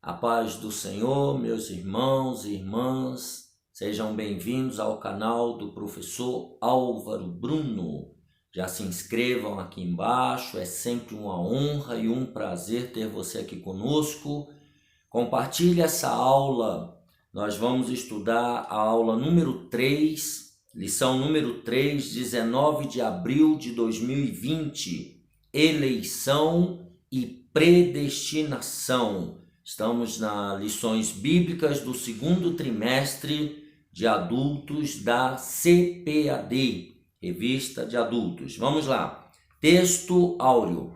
A paz do Senhor, meus irmãos e irmãs, sejam bem-vindos ao canal do professor Álvaro Bruno. Já se inscrevam aqui embaixo, é sempre uma honra e um prazer ter você aqui conosco. Compartilhe essa aula, nós vamos estudar a aula número 3, lição número 3, 19 de abril de 2020, eleição e predestinação. Estamos nas lições bíblicas do segundo trimestre de adultos da CPAD, Revista de Adultos. Vamos lá. Texto áureo.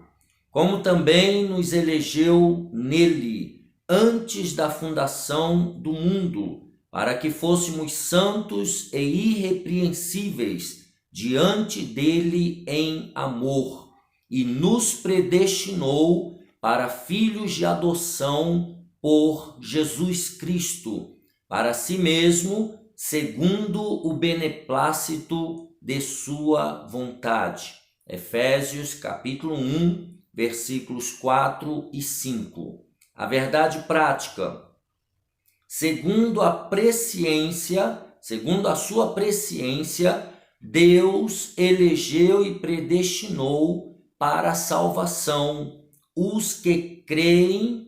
Como também nos elegeu nele antes da fundação do mundo, para que fôssemos santos e irrepreensíveis diante dele em amor, e nos predestinou para filhos de adoção por Jesus Cristo, para si mesmo, segundo o beneplácito de sua vontade. Efésios capítulo 1, versículos 4 e 5. A verdade prática. Segundo a sua presciência, Deus elegeu e predestinou para a salvação os que creriam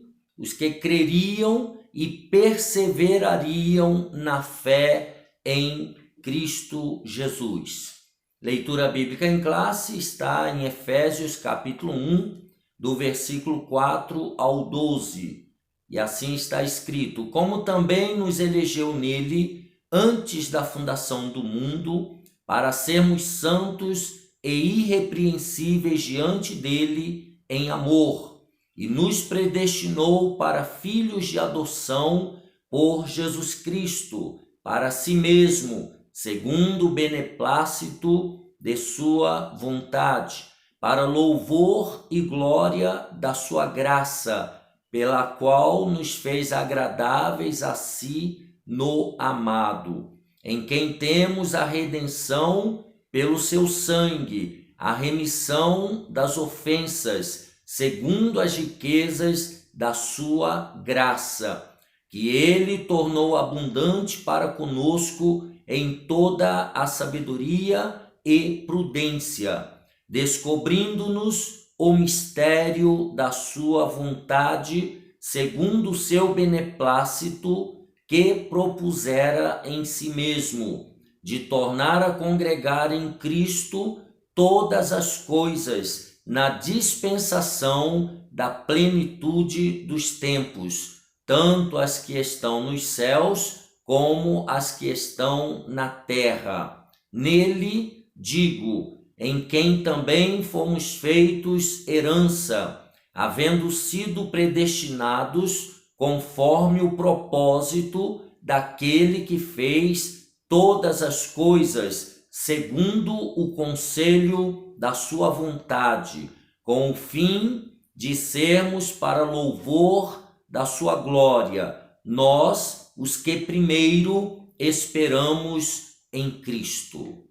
e perseverariam na fé em Cristo Jesus. Leitura bíblica em classe está em Efésios capítulo 1, do versículo 4 ao 12. E assim está escrito: como também nos elegeu nele antes da fundação do mundo, para sermos santos e irrepreensíveis diante dele em amor, e nos predestinou para filhos de adoção por Jesus Cristo, para si mesmo, segundo o beneplácito de sua vontade, para louvor e glória da sua graça, pela qual nos fez agradáveis a si no amado, em quem temos a redenção pelo seu sangue, a remissão das ofensas, segundo as riquezas da sua graça, que ele tornou abundante para conosco em toda a sabedoria e prudência, descobrindo-nos o mistério da sua vontade, segundo o seu beneplácito, que propusera em si mesmo, de tornar a congregar em Cristo todas as coisas na dispensação da plenitude dos tempos, tanto as que estão nos céus como as que estão na terra. Nele, digo, em quem também fomos feitos herança, havendo sido predestinados conforme o propósito daquele que fez todas as coisas segundo o conselho da sua vontade, com o fim de sermos para louvor da sua glória, nós, os que primeiro esperamos em Cristo.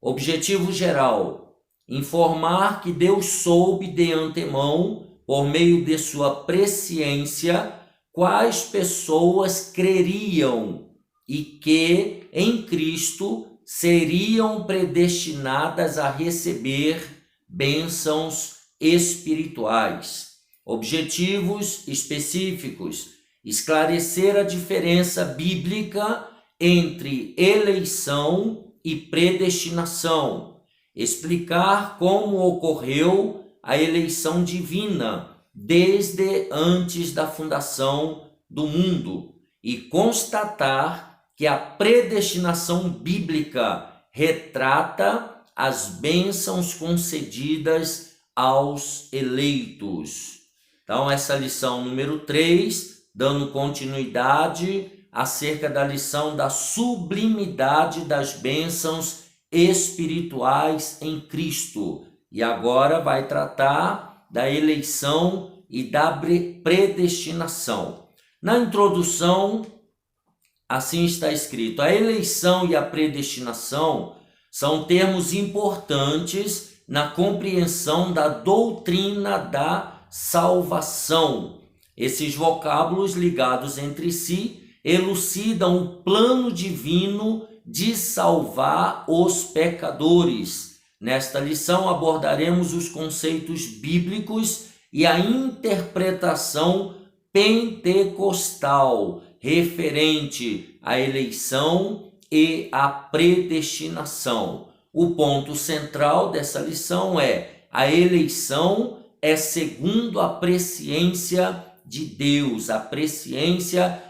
Objetivo geral: informar que Deus soube de antemão, por meio de sua presciência, quais pessoas creriam e que, em Cristo, seriam predestinadas a receber bênçãos espirituais. Objetivos específicos: esclarecer a diferença bíblica entre eleição e predestinação, explicar como ocorreu a eleição divina desde antes da fundação do mundo e constatar que a predestinação bíblica retrata as bênçãos concedidas aos eleitos. Então, essa lição número 3, dando continuidade acerca da lição da sublimidade das bênçãos espirituais em Cristo. E agora vai tratar da eleição e da predestinação. Na introdução, assim está escrito: a eleição e a predestinação são termos importantes na compreensão da doutrina da salvação. Esses vocábulos ligados entre si elucidam o plano divino de salvar os pecadores. Nesta lição abordaremos os conceitos bíblicos e a interpretação pentecostal referente à eleição e à predestinação. O ponto central dessa lição é: a eleição é segundo a presciência de Deus. A presciência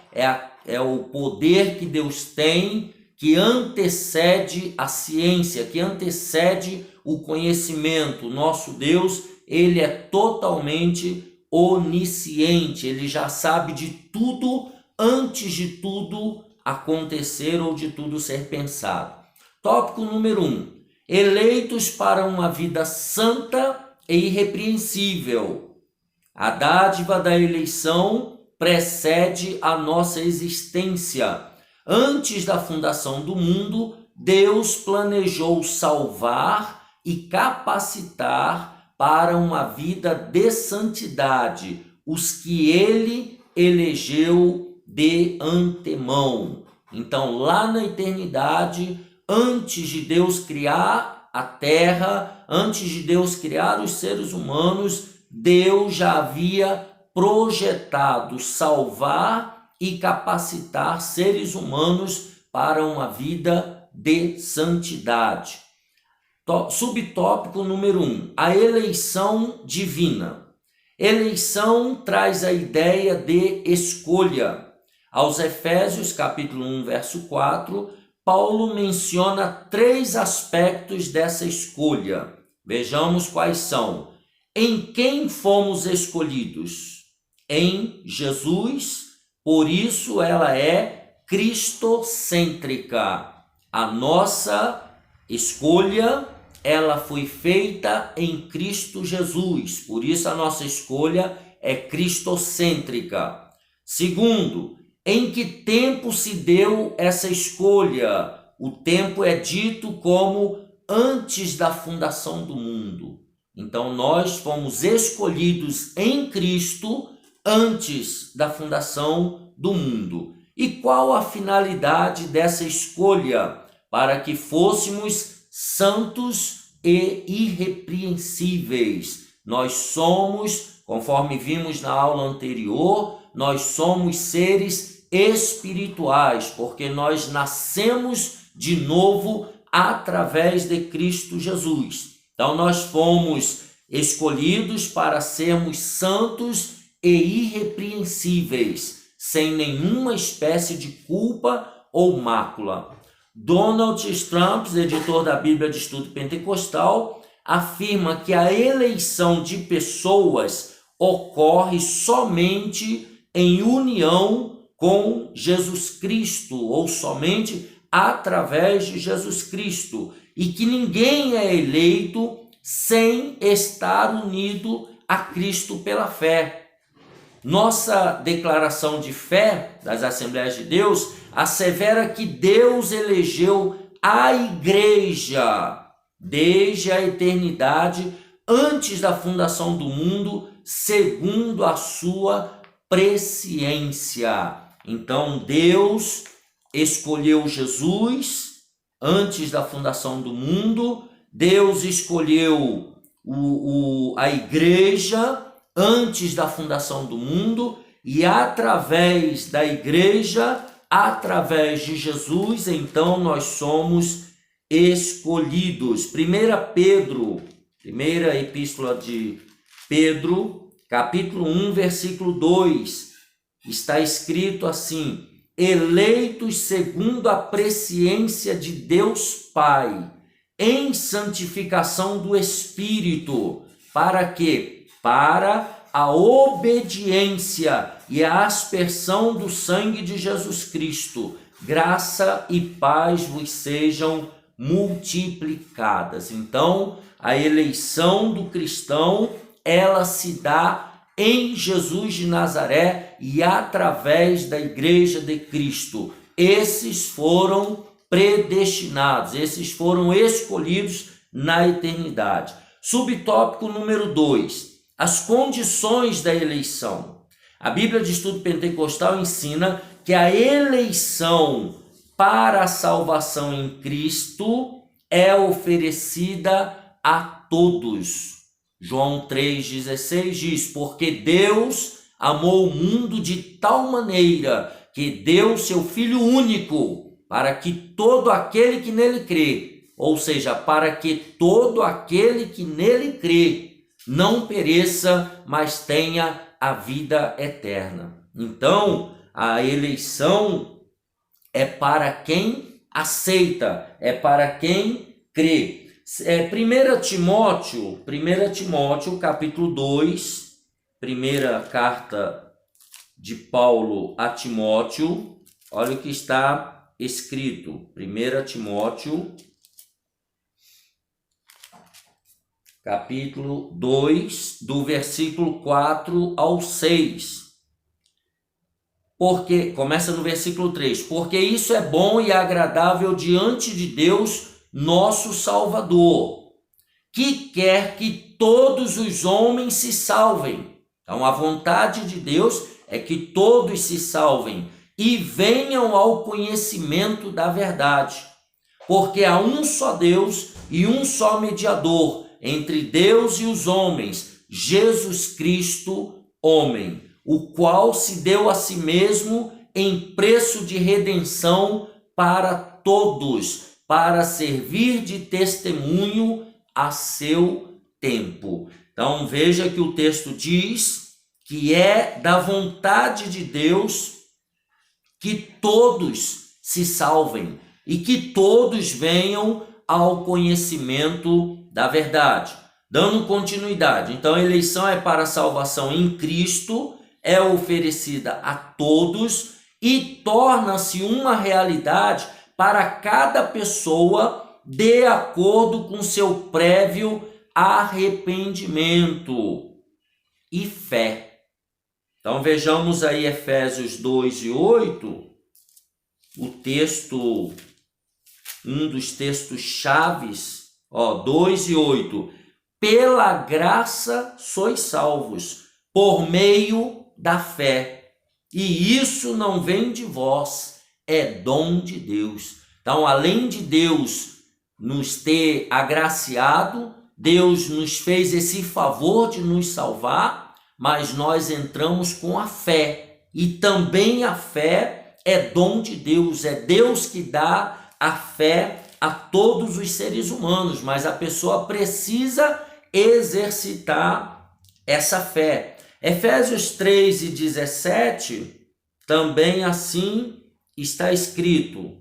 é o poder que Deus tem, que antecede a ciência, que antecede o conhecimento. Nosso Deus, ele é totalmente onisciente, ele já sabe de tudo antes de tudo acontecer ou de tudo ser pensado. Tópico número 1. Eleitos para uma vida santa e irrepreensível. A dádiva da eleição precede a nossa existência. Antes da fundação do mundo, Deus planejou salvar e capacitar para uma vida de santidade os que ele elegeu de antemão. Então, lá na eternidade, antes de Deus criar a terra, antes de Deus criar os seres humanos, Deus já havia projetado salvar e capacitar seres humanos para uma vida de santidade. Subtópico número 1, a eleição divina. Eleição traz a ideia de escolha. Aos Efésios, capítulo 1, verso 4, Paulo menciona 3 aspectos dessa escolha. Vejamos quais são. Em quem fomos escolhidos? Em Jesus, por isso ela é cristocêntrica. A nossa escolha, ela foi feita em Cristo Jesus, por isso a nossa escolha é cristocêntrica. Segundo, em que tempo se deu essa escolha? O tempo é dito como antes da fundação do mundo. Então nós fomos escolhidos em Cristo antes da fundação do mundo. E qual a finalidade dessa escolha? Para que fôssemos santos e irrepreensíveis. Nós somos, conforme vimos na aula anterior, nós somos seres espirituais, porque nós nascemos de novo através de Cristo Jesus. Então nós fomos escolhidos para sermos santos e irrepreensíveis, sem nenhuma espécie de culpa ou mácula. Donald Stamps, editor da Bíblia de Estudo Pentecostal, afirma que a eleição de pessoas ocorre somente em união com Jesus Cristo, ou somente através de Jesus Cristo, e que ninguém é eleito sem estar unido a Cristo pela fé. Nossa declaração de fé das Assembleias de Deus assevera que Deus elegeu a igreja desde a eternidade, antes da fundação do mundo, segundo a sua presciência. Então Deus escolheu Jesus antes da fundação do mundo, Deus escolheu a igreja antes da fundação do mundo, e através da igreja, através de Jesus, então nós somos escolhidos. Primeira epístola de Pedro, capítulo 1, versículo 2, está escrito assim: eleitos segundo a presciência de Deus Pai, em santificação do Espírito, para quê? Para a obediência e a aspersão do sangue de Jesus Cristo, graça e paz vos sejam multiplicadas. Então, a eleição do cristão, ela se dá em Jesus de Nazaré e através da Igreja de Cristo. Esses foram predestinados, esses foram escolhidos na eternidade. Subtópico número 2. As condições da eleição. A Bíblia de Estudo Pentecostal ensina que a eleição para a salvação em Cristo é oferecida a todos. João 3,16 diz: porque Deus amou o mundo de tal maneira que deu seu Filho único, para que todo aquele que nele crê, ou seja, para que todo aquele que nele crê, não pereça, mas tenha a vida eterna. Então, a eleição é para quem aceita, é para quem crê. 1 Timóteo, capítulo 2, primeira carta de Paulo a Timóteo, olha o que está escrito. 1 Timóteo, capítulo 2, do versículo 4 ao 6. Porque, começa no versículo 3, porque isso é bom e agradável diante de Deus, nosso Salvador, que quer que todos os homens se salvem. Então, a vontade de Deus é que todos se salvem e venham ao conhecimento da verdade. Porque há um só Deus e um só mediador entre Deus e os homens, Jesus Cristo, homem, o qual se deu a si mesmo em preço de redenção para todos, para servir de testemunho a seu tempo. Então veja que o texto diz que é da vontade de Deus que todos se salvem e que todos venham ao conhecimento da verdade. Dando continuidade, então a eleição é para a salvação em Cristo, é oferecida a todos e torna-se uma realidade para cada pessoa de acordo com seu prévio arrependimento e fé. Então vejamos aí Efésios 2:8, o texto, um dos textos chaves, 2:8. Pela graça sois salvos, por meio da fé. E isso não vem de vós, é dom de Deus. Então, além de Deus nos ter agraciado, Deus nos fez esse favor de nos salvar, mas nós entramos com a fé. E também a fé é dom de Deus, é Deus que dá a fé a todos os seres humanos, mas a pessoa precisa exercitar essa fé. Efésios 3:17, também assim está escrito,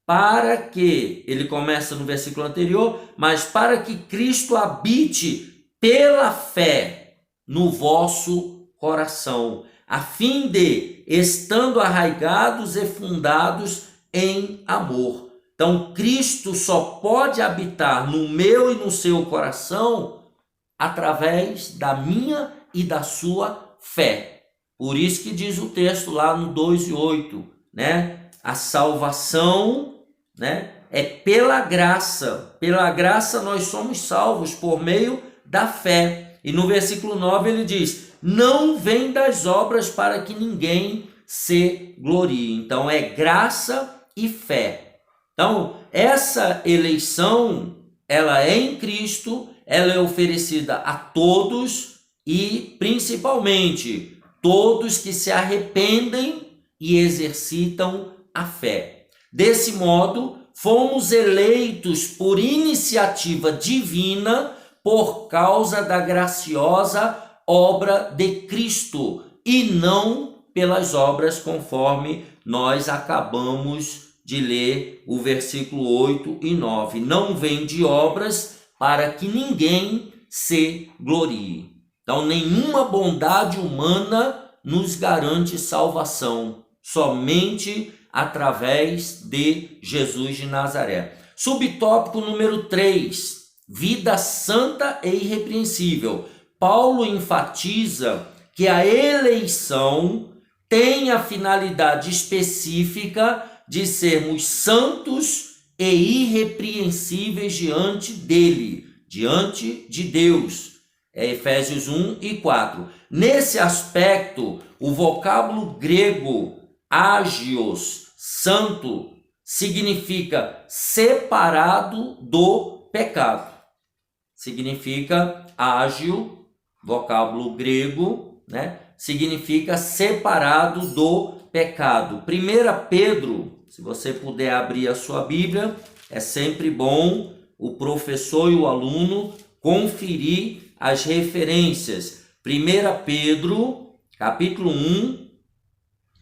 para que, ele começa no versículo anterior, mas para que Cristo habite pela fé no vosso coração, a fim de, estando arraigados e fundados em amor. Então, Cristo só pode habitar no meu e no seu coração através da minha e da sua fé. Por isso que diz o texto lá no 2:8, né? A salvação, né, é pela graça. Pela graça nós somos salvos por meio da fé. E no versículo 9 ele diz: não vem das obras para que ninguém se glorie. Então é graça e fé. Então, essa eleição, ela é em Cristo, ela é oferecida a todos e, principalmente, todos que se arrependem e exercitam a fé. Desse modo, fomos eleitos por iniciativa divina por causa da graciosa obra de Cristo e não pelas obras, conforme nós acabamos de ler o versículo 8 e 9. Não vem de obras para que ninguém se glorie. Então, nenhuma bondade humana nos garante salvação, somente através de Jesus de Nazaré. Subtópico número 3, vida santa e irrepreensível. Paulo enfatiza que a eleição tem a finalidade específica de sermos santos e irrepreensíveis diante dele, diante de Deus. É Efésios 1 e 4. Nesse aspecto, o vocábulo grego agios, santo, significa separado do pecado. Significa ágio, vocábulo grego, né? Significa separado do pecado. 1 Pedro, se você puder abrir a sua Bíblia, é sempre bom o professor e o aluno conferir as referências. 1 Pedro, capítulo 1,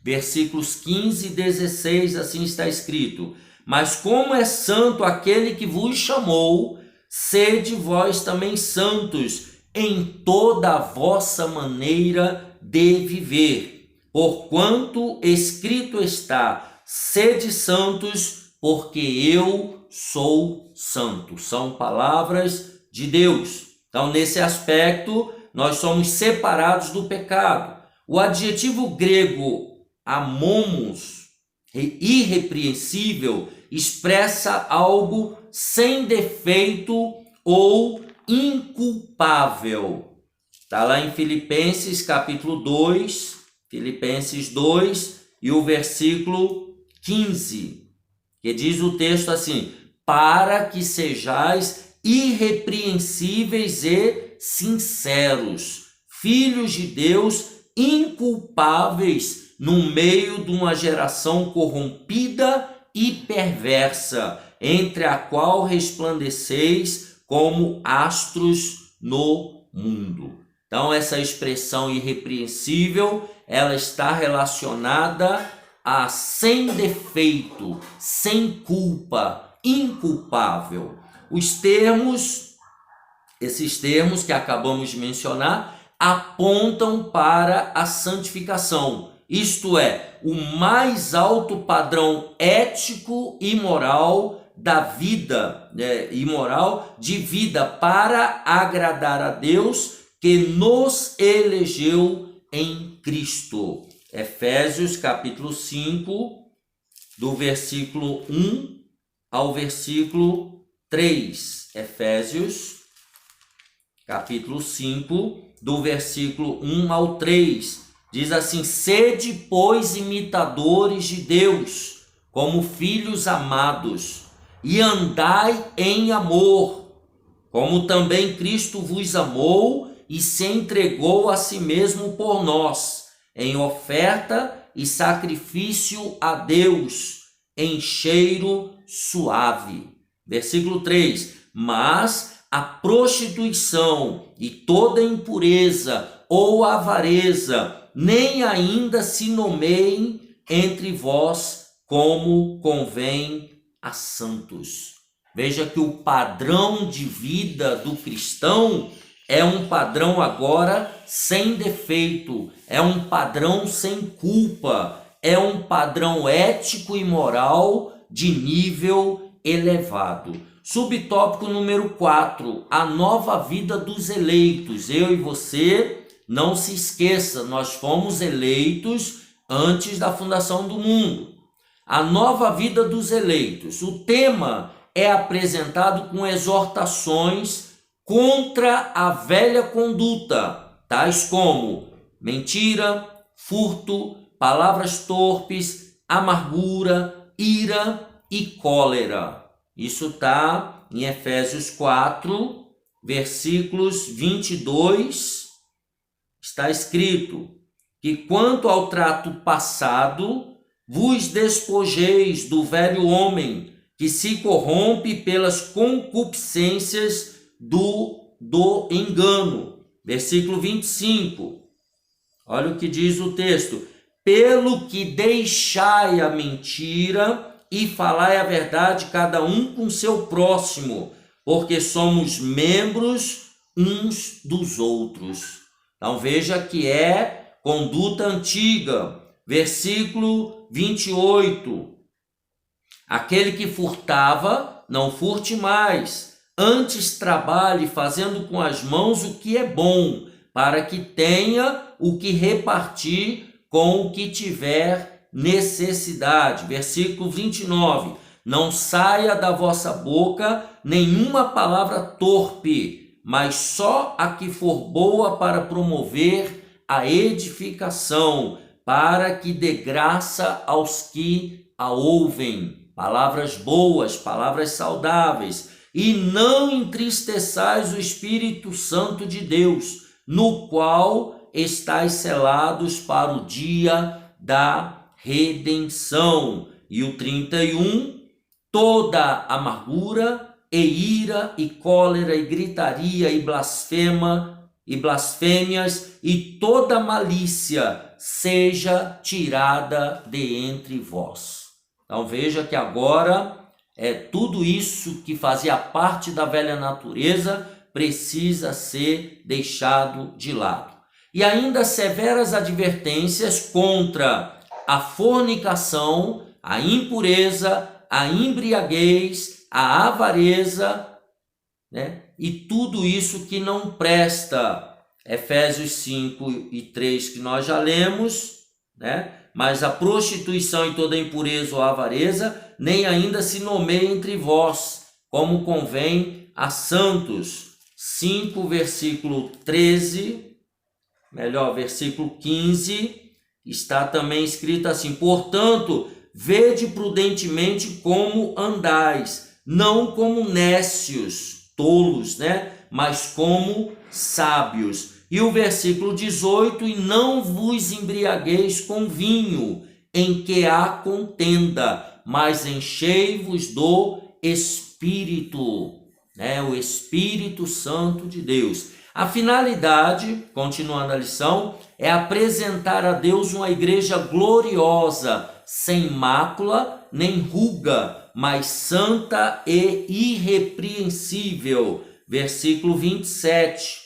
versículos 15 e 16, assim está escrito: mas como é santo aquele que vos chamou, sede vós também santos em toda a vossa maneira de viver, porquanto escrito está: sede santos, porque eu sou santo. São palavras de Deus. Então, nesse aspecto, nós somos separados do pecado. O adjetivo grego amomos, irrepreensível, expressa algo sem defeito ou inculpável. Está lá em Filipenses capítulo 2, Filipenses 2 e o versículo 15, que diz o texto assim: para que sejais irrepreensíveis e sinceros, filhos de Deus, inculpáveis no meio de uma geração corrompida e perversa, entre a qual resplandeceis como astros no mundo. Então, essa expressão irrepreensível, ela está relacionada a sem defeito, sem culpa, inculpável. Esses termos que acabamos de mencionar, apontam para a santificação, isto é, o mais alto padrão ético e moral da vida, de vida para agradar a Deus que nos elegeu em Cristo. Efésios capítulo 5, do versículo 1 ao versículo 3. Efésios capítulo 5, do versículo 1 ao 3. Diz assim: sede, pois, imitadores de Deus, como filhos amados, e andai em amor, como também Cristo vos amou e se entregou a si mesmo por nós, em oferta e sacrifício a Deus, em cheiro suave. Versículo 3. Mas a prostituição e toda impureza ou avareza nem ainda se nomeiem entre vós como convém a santos. Veja que o padrão de vida do cristão é um padrão agora sem defeito, é um padrão sem culpa, é um padrão ético e moral de nível elevado. Subtópico número 4, a nova vida dos eleitos. Eu e você, não se esqueça, nós fomos eleitos antes da fundação do mundo. A nova vida dos eleitos. O tema é apresentado com exortações contra a velha conduta, tais como mentira, furto, palavras torpes, amargura, ira e cólera. Isso está em Efésios 4, versículos 22, está escrito que quanto ao trato passado, vos despojeis do velho homem, que se corrompe pelas concupiscências do engano. Versículo 25, olha o que diz o texto: pelo que deixai a mentira e falai a verdade cada um com seu próximo, porque somos membros uns dos outros. Então veja que é conduta antiga. Versículo 28. Aquele que furtava, não furte mais, antes trabalhe fazendo com as mãos o que é bom, para que tenha o que repartir com o que tiver necessidade. Versículo 29. Não saia da vossa boca nenhuma palavra torpe, mas só a que for boa para promover a edificação, para que dê graça aos que a ouvem. Palavras boas, palavras saudáveis. E não entristeçais o Espírito Santo de Deus, no qual estáis selados para o dia da redenção. E o 31, toda amargura e ira e cólera e gritaria e blasfêmias e toda malícia seja tirada de entre vós. Então veja que agora tudo isso que fazia parte da velha natureza precisa ser deixado de lado. E ainda severas advertências contra a fornicação, a impureza, a embriaguez, a avareza, né? E tudo isso que não presta. Efésios 5 e 3 que nós já lemos, né? Mas a prostituição e toda impureza ou avareza nem ainda se nomeia entre vós, como convém a santos. 5, versículo 13, versículo 15, está também escrito assim: portanto, vede prudentemente como andais, não como nécios, tolos, né? Mas como sábios. E o versículo 18: e não vos embriagueis com vinho, em que há contenda, mas enchei-vos do Espírito, né? O Espírito Santo de Deus. A finalidade, continuando a lição, é apresentar a Deus uma igreja gloriosa, sem mácula nem ruga, mas santa e irrepreensível. Versículo 27,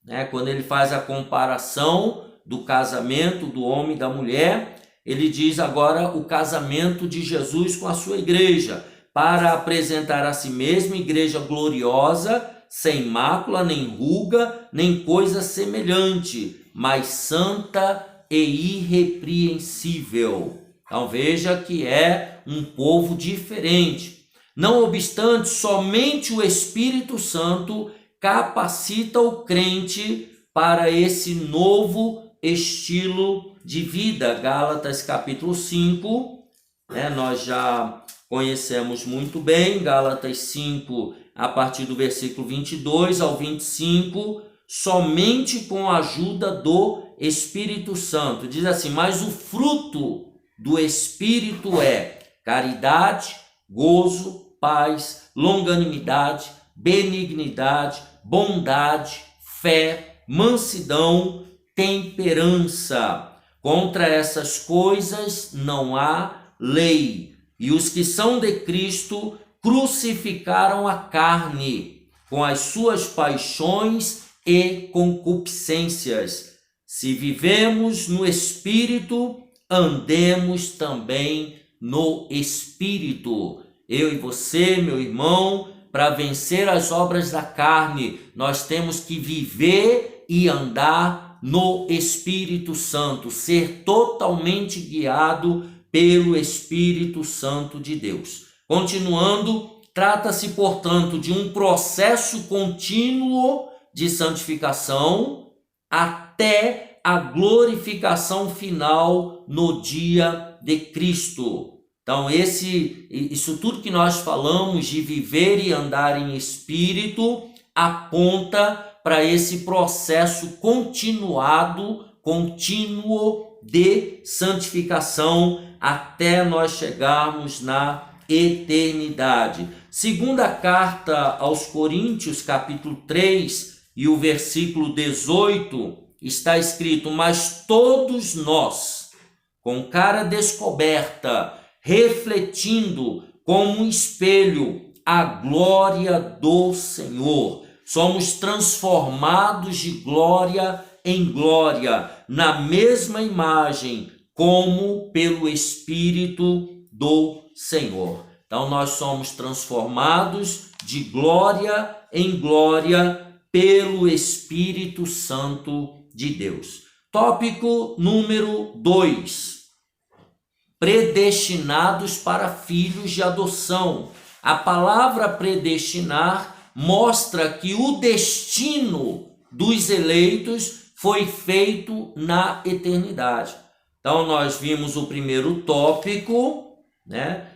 né? Quando ele faz a comparação do casamento do homem e da mulher, ele diz agora o casamento de Jesus com a sua igreja, para apresentar a si mesmo igreja gloriosa, sem mácula, nem ruga, nem coisa semelhante, mas santa e irrepreensível. Então veja que é um povo diferente. Não obstante, somente o Espírito Santo capacita o crente para esse novo estilo de vida. Gálatas capítulo 5, né? Nós já conhecemos muito bem, Gálatas 5, a partir do versículo 22 ao 25, somente com a ajuda do Espírito Santo. Diz assim: mas o fruto do Espírito é caridade, gozo, paz, longanimidade, benignidade, bondade, fé, mansidão, temperança. Contra essas coisas não há lei. E os que são de Cristo crucificaram a carne com as suas paixões e concupiscências. Se vivemos no Espírito, andemos também no Espírito. Eu e você, meu irmão, para vencer as obras da carne, nós temos que viver e andar no Espírito Santo, ser totalmente guiado pelo Espírito Santo de Deus. Continuando, trata-se, portanto, de um processo contínuo de santificação até a glorificação final no dia de Cristo. Então, isso tudo que nós falamos de viver e andar em espírito aponta para esse processo contínuo de santificação até nós chegarmos na eternidade. Segunda carta aos Coríntios, capítulo 3, e o versículo 18, está escrito: mas todos nós, com cara descoberta, refletindo como um espelho a glória do Senhor, somos transformados de glória em glória, na mesma imagem, como pelo Espírito do Senhor. Então nós somos transformados de glória em glória pelo Espírito Santo de Deus. Tópico número 2. Predestinados para filhos de adoção. A palavra predestinar mostra que o destino dos eleitos foi feito na eternidade. Então, nós vimos o primeiro tópico, né?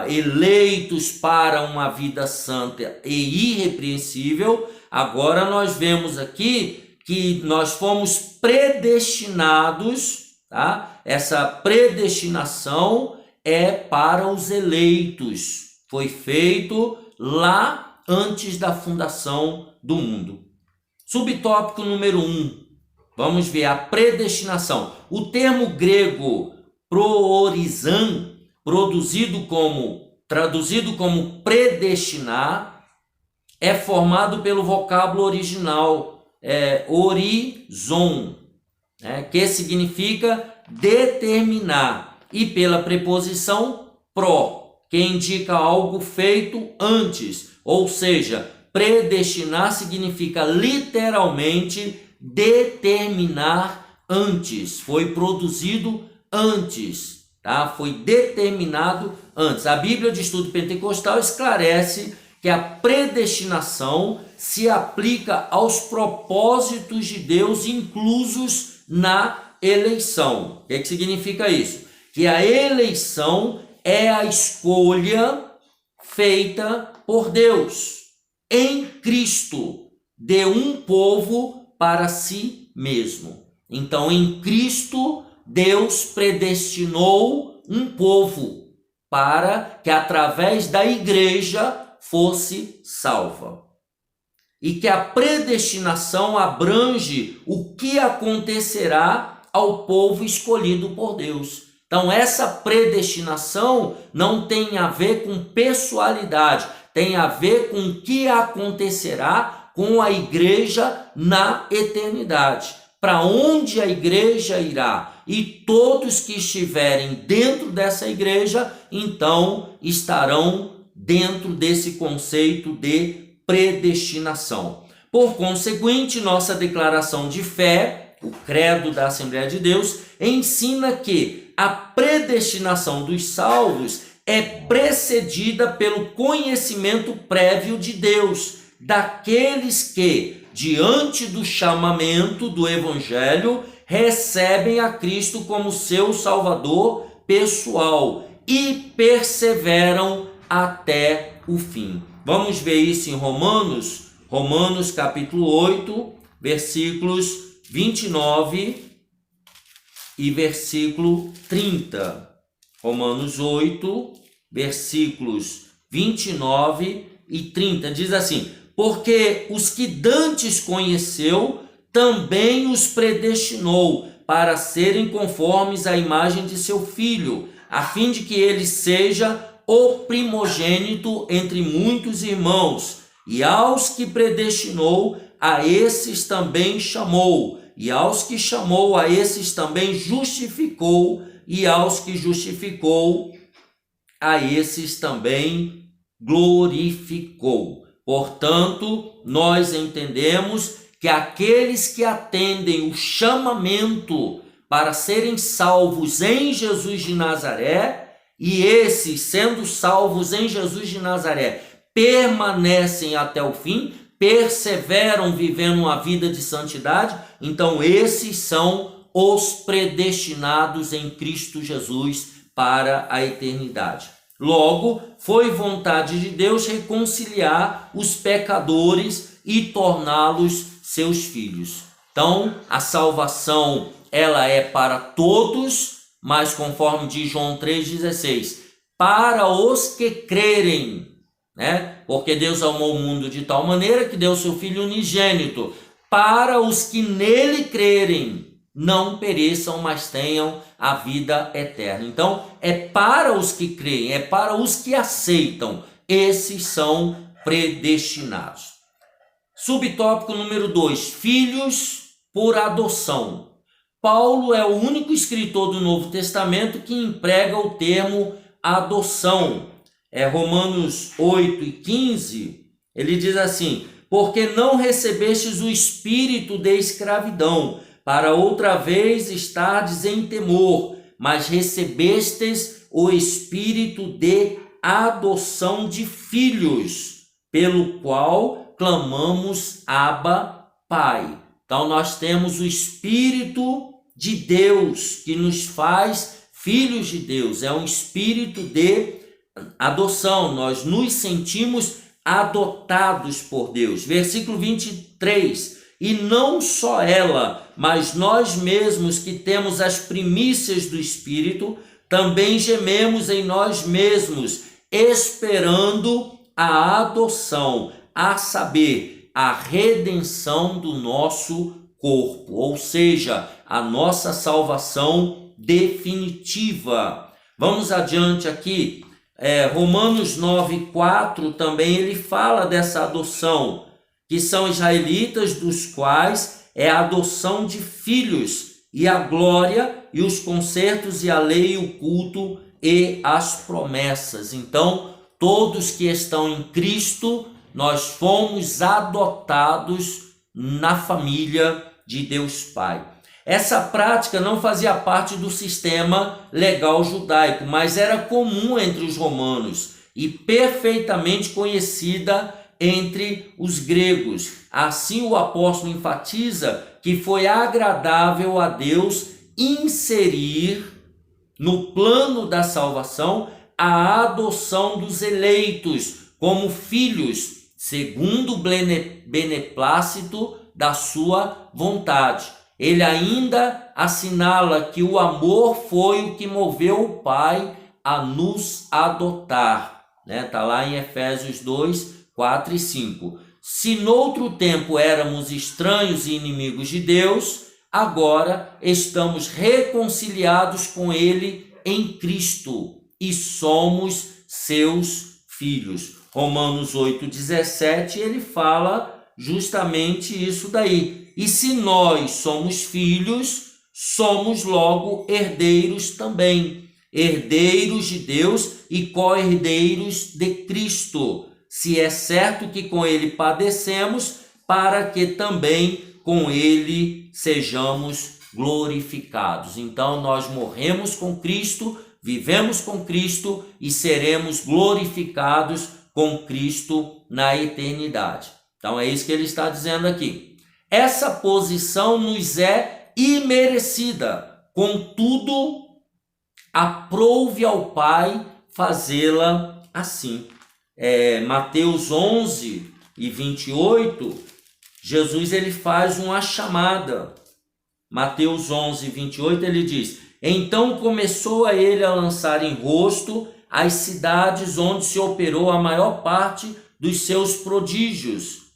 Eleitos para uma vida santa e irrepreensível. Agora nós vemos aqui que nós fomos predestinados, tá? Essa predestinação é para os eleitos. Foi feito lá antes da fundação do mundo. Subtópico número 1. Vamos ver a predestinação. O termo grego proorizan, traduzido como predestinar, é formado pelo vocábulo original horizon, que significa determinar, e pela preposição pro, que indica algo feito antes, ou seja, predestinar significa literalmente determinar antes, foi produzido antes, tá? Foi determinado antes. A Bíblia de Estudo Pentecostal esclarece que a predestinação se aplica aos propósitos de Deus inclusos na eleição. O que significa isso? Que a eleição é a escolha feita por Deus em Cristo de um povo para si mesmo. Então, em Cristo, Deus predestinou um povo para que através da igreja fosse salva. E que a predestinação abrange o que acontecerá ao povo escolhido por Deus. Então, essa predestinação não tem a ver com pessoalidade, tem a ver com o que acontecerá com a igreja na eternidade. Para onde a igreja irá? E todos que estiverem dentro dessa igreja, então estarão dentro desse conceito de predestinação. Por conseguinte, nossa declaração de fé, o credo da Assembleia de Deus, ensina que a predestinação dos salvos é precedida pelo conhecimento prévio de Deus, daqueles que, diante do chamamento do Evangelho, recebem a Cristo como seu Salvador pessoal e perseveram até o fim. Vamos ver isso em Romanos capítulo 8, versículos 29 e versículo 30. Romanos 8, versículos 29 e 30, diz assim: porque os que dantes conheceu, também os predestinou para serem conformes à imagem de seu Filho, a fim de que ele seja o primogênito entre muitos irmãos. E aos que predestinou, a esses também chamou. E aos que chamou, a esses também justificou. E aos que justificou, a esses também glorificou. Portanto, nós entendemos que aqueles que atendem o chamamento para serem salvos em Jesus de Nazaré, e esses, sendo salvos em Jesus de Nazaré, permanecem até o fim, perseveram vivendo uma vida de santidade, então esses são os predestinados em Cristo Jesus para a eternidade. Logo, foi vontade de Deus reconciliar os pecadores e torná-los seus filhos. Então, a salvação, ela é para todos, mas conforme diz João 3,16, para os que crerem, né? Porque Deus amou o mundo de tal maneira que deu seu Filho unigênito, para os que nele crerem, não pereçam, mas tenham a vida eterna. Então, é para os que creem, é para os que aceitam. Esses são predestinados. Subtópico número 2, filhos por adoção. Paulo é o único escritor do Novo Testamento que emprega o termo adoção. Romanos 8 e 15, ele diz assim: porque não recebestes o espírito de escravidão, para outra vez estardes em temor, mas recebestes o espírito de adoção de filhos, pelo qual clamamos Abba, Pai. Então nós temos o Espírito de Deus que nos faz filhos de Deus. É um espírito de adoção. Nós nos sentimos adotados por Deus. Versículo 23. E não só ela, mas nós mesmos que temos as primícias do Espírito, também gememos em nós mesmos, esperando a adoção, a saber, a redenção do nosso corpo, ou seja, a nossa salvação definitiva. Vamos adiante aqui. Romanos 9:4 também ele fala dessa adoção, que são israelitas, dos quais é a adoção de filhos, e a glória, e os concertos, e a lei, e o culto, e as promessas. Então, todos que estão em Cristo, nós fomos adotados na família de Deus Pai. Essa prática não fazia parte do sistema legal judaico, mas era comum entre os romanos e perfeitamente conhecida entre os gregos. Assim o apóstolo enfatiza que foi agradável a Deus inserir no plano da salvação a adoção dos eleitos como filhos, segundo o beneplácito da sua vontade. Ele ainda assinala que o amor foi o que moveu o Pai a nos adotar. Está lá em Efésios 2:4 e 5. Se noutro tempo éramos estranhos e inimigos de Deus, agora estamos reconciliados com Ele em Cristo e somos seus filhos. Romanos 8:17, ele fala justamente isso daí. E se nós somos filhos, somos logo herdeiros também, herdeiros de Deus e co-herdeiros de Cristo, se é certo que com ele padecemos, para que também com ele sejamos glorificados. Então nós morremos com Cristo, vivemos com Cristo e seremos glorificados com Cristo na eternidade. Então é isso que ele está dizendo aqui. Essa posição nos é imerecida, contudo, aprouve ao Pai fazê-la assim. Mateus 11:28, Jesus ele faz uma chamada. Mateus 11:28 ele diz: então começou a ele a lançar em rosto as cidades onde se operou a maior parte dos seus prodígios,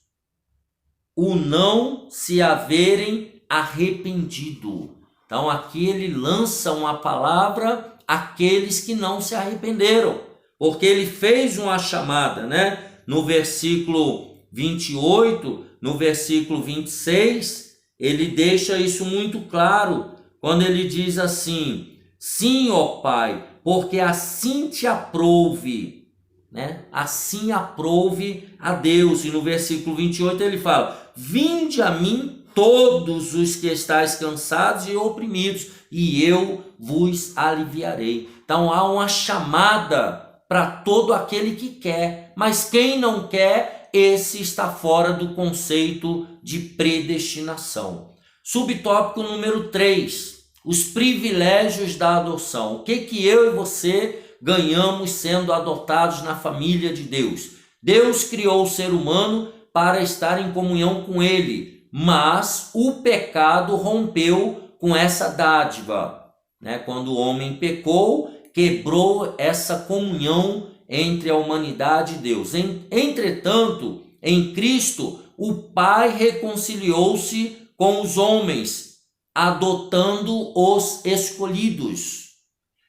o não se haverem arrependido. Então aqui ele lança uma palavra àqueles que não se arrependeram, porque ele fez uma chamada, No versículo 28, no versículo 26, ele deixa isso muito claro, quando ele diz assim: sim, ó Pai, porque assim te aprouve, Assim aprouve a Deus. E no versículo 28 ele fala: vinde a mim todos os que estáis cansados e oprimidos, e eu vos aliviarei. Então há uma chamada para todo aquele que quer, mas quem não quer, esse está fora do conceito de predestinação. Subtópico número 3, os privilégios da adoção. O que eu e você ganhamos sendo adotados na família de Deus? Deus criou o ser humano para estar em comunhão com ele, mas o pecado rompeu com essa dádiva, Quando o homem pecou, quebrou essa comunhão entre a humanidade e Deus. Entretanto, em Cristo, o Pai reconciliou-se com os homens, adotando os escolhidos.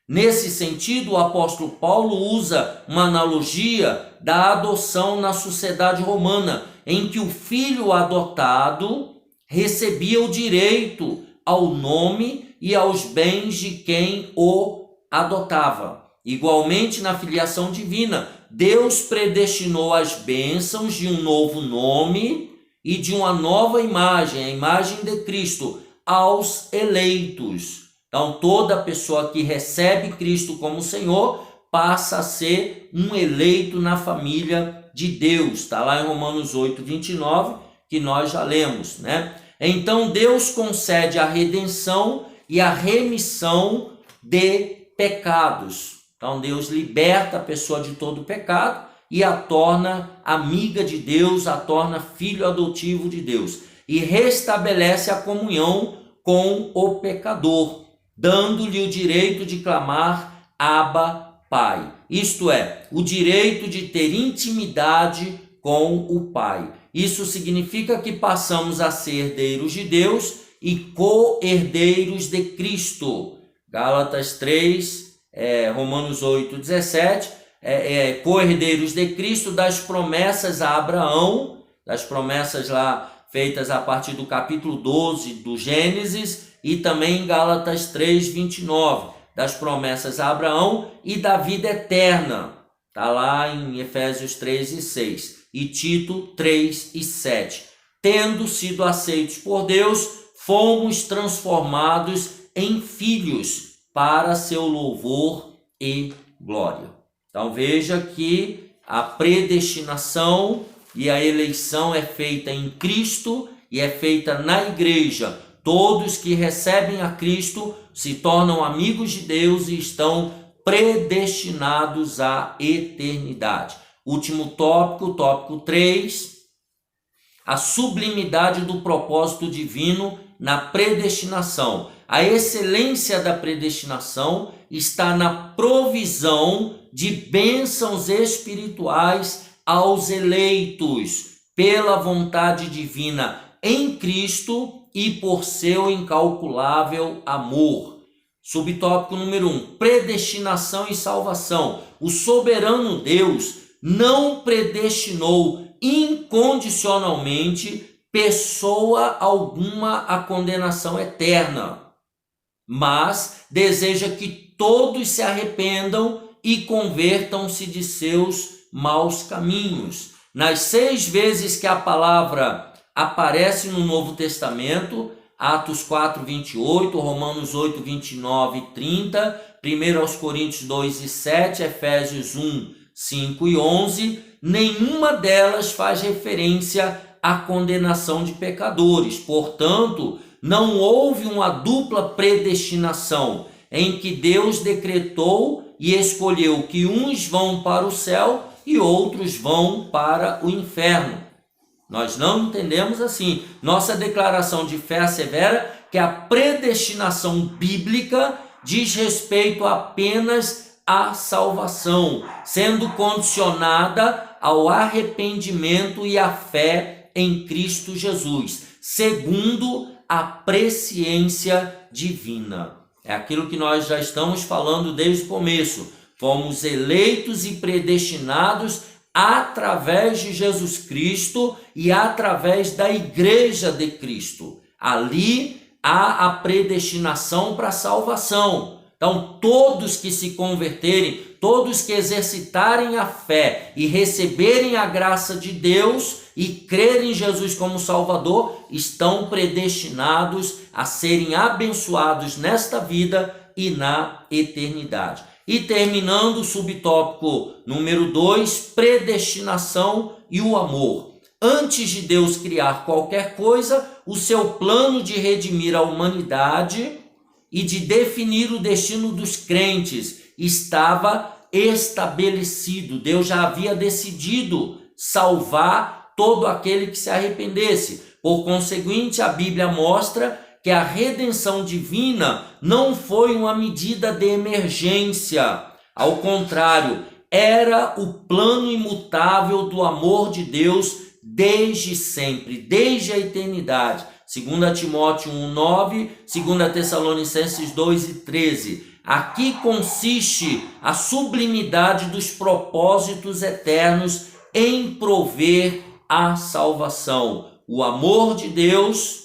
Nesse sentido, o apóstolo Paulo usa uma analogia da adoção na sociedade romana, em que o filho adotado recebia o direito ao nome e aos bens de quem o adotava. Igualmente, na filiação divina, Deus predestinou as bênçãos de um novo nome e de uma nova imagem, a imagem de Cristo, aos eleitos. Então, toda pessoa que recebe Cristo como Senhor passa a ser um eleito na família de Deus. Está lá em Romanos 8, 29, que nós já lemos, né? Então Deus concede a redenção e a remissão de pecados. Então Deus liberta a pessoa de todo pecado e a torna amiga de Deus, a torna filho adotivo de Deus. E restabelece a comunhão com o pecador, dando-lhe o direito de clamar Abba, Pai. Isto é, o direito de ter intimidade com o Pai. Isso significa que passamos a ser herdeiros de Deus e co-herdeiros de Cristo. Gálatas 3, Romanos 8, 17, co-herdeiros de Cristo, das promessas a Abraão, das promessas lá feitas a partir do capítulo 12 do Gênesis, e também em Gálatas 3, 29, das promessas a Abraão e da vida eterna. Está lá em Efésios 3 e 6. E Tito 3 e 7. Tendo sido aceitos por Deus, fomos transformados em filhos para seu louvor e glória. Então veja que a predestinação e a eleição é feita em Cristo e é feita na igreja. Todos que recebem a Cristo se tornam amigos de Deus e estão predestinados à eternidade. Último tópico, tópico 3, a sublimidade do propósito divino na predestinação. A excelência da predestinação está na provisão de bênçãos espirituais aos eleitos, pela vontade divina em Cristo e por seu incalculável amor. Subtópico número 1, predestinação e salvação. O soberano Deus não predestinou incondicionalmente pessoa alguma à condenação eterna, mas deseja que todos se arrependam e convertam-se de seus maus caminhos. Nas 6 vezes que a palavra aparece no Novo Testamento, Atos 4, 28, Romanos 8, 29 e 30, 1 Coríntios 2 e 7, Efésios 1, 5 e 11, nenhuma delas faz referência à condenação de pecadores. Portanto, não houve uma dupla predestinação em que Deus decretou e escolheu que uns vão para o céu e outros vão para o inferno. Nós não entendemos assim. Nossa declaração de fé assevera que a predestinação bíblica diz respeito apenas à salvação, sendo condicionada ao arrependimento e à fé em Cristo Jesus, segundo a presciência divina. É aquilo que nós já estamos falando desde o começo. Fomos eleitos e predestinados através de Jesus Cristo e através da igreja de Cristo. Ali há a predestinação para a salvação. Então, todos que se converterem, todos que exercitarem a fé e receberem a graça de Deus e crerem em Jesus como Salvador, estão predestinados a serem abençoados nesta vida e na eternidade. E terminando o subtópico número 2, predestinação e o amor. Antes de Deus criar qualquer coisa, o seu plano de redimir a humanidade e de definir o destino dos crentes estava estabelecido. Deus já havia decidido salvar todo aquele que se arrependesse. Por conseguinte, a Bíblia mostra que a redenção divina não foi uma medida de emergência. Ao contrário, era o plano imutável do amor de Deus desde sempre, desde a eternidade. 2 Timóteo 1,9, 2 Tessalonicenses 2,13. Aqui consiste a sublimidade dos propósitos eternos em prover a salvação. O amor de Deus,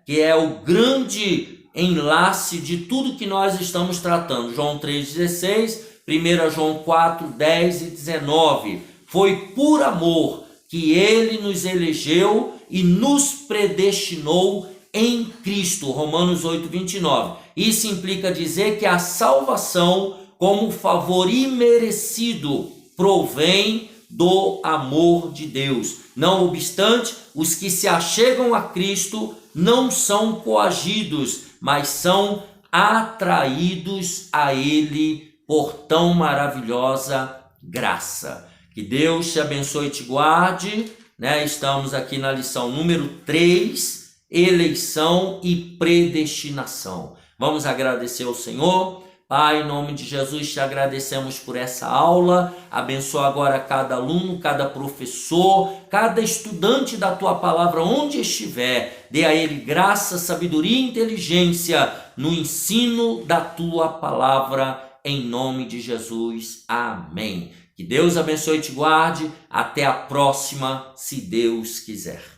que é o grande enlace de tudo que nós estamos tratando. João 3,16, 1 João 4, 10 e 19. Foi por amor que ele nos elegeu e nos predestinou em Cristo. Romanos 8, 29. Isso implica dizer que a salvação, como favor imerecido, provém do amor de Deus. Não obstante, os que se achegam a Cristo não são coagidos, mas são atraídos a Ele por tão maravilhosa graça. Que Deus te abençoe e te guarde, né? Estamos aqui na lição número 3, eleição e predestinação. Vamos agradecer ao Senhor. Pai, em nome de Jesus, te agradecemos por essa aula. Abençoa agora cada aluno, cada professor, cada estudante da tua palavra, onde estiver. Dê a ele graça, sabedoria e inteligência no ensino da tua palavra, em nome de Jesus. Amém. Que Deus abençoe e te guarde. Até a próxima, se Deus quiser.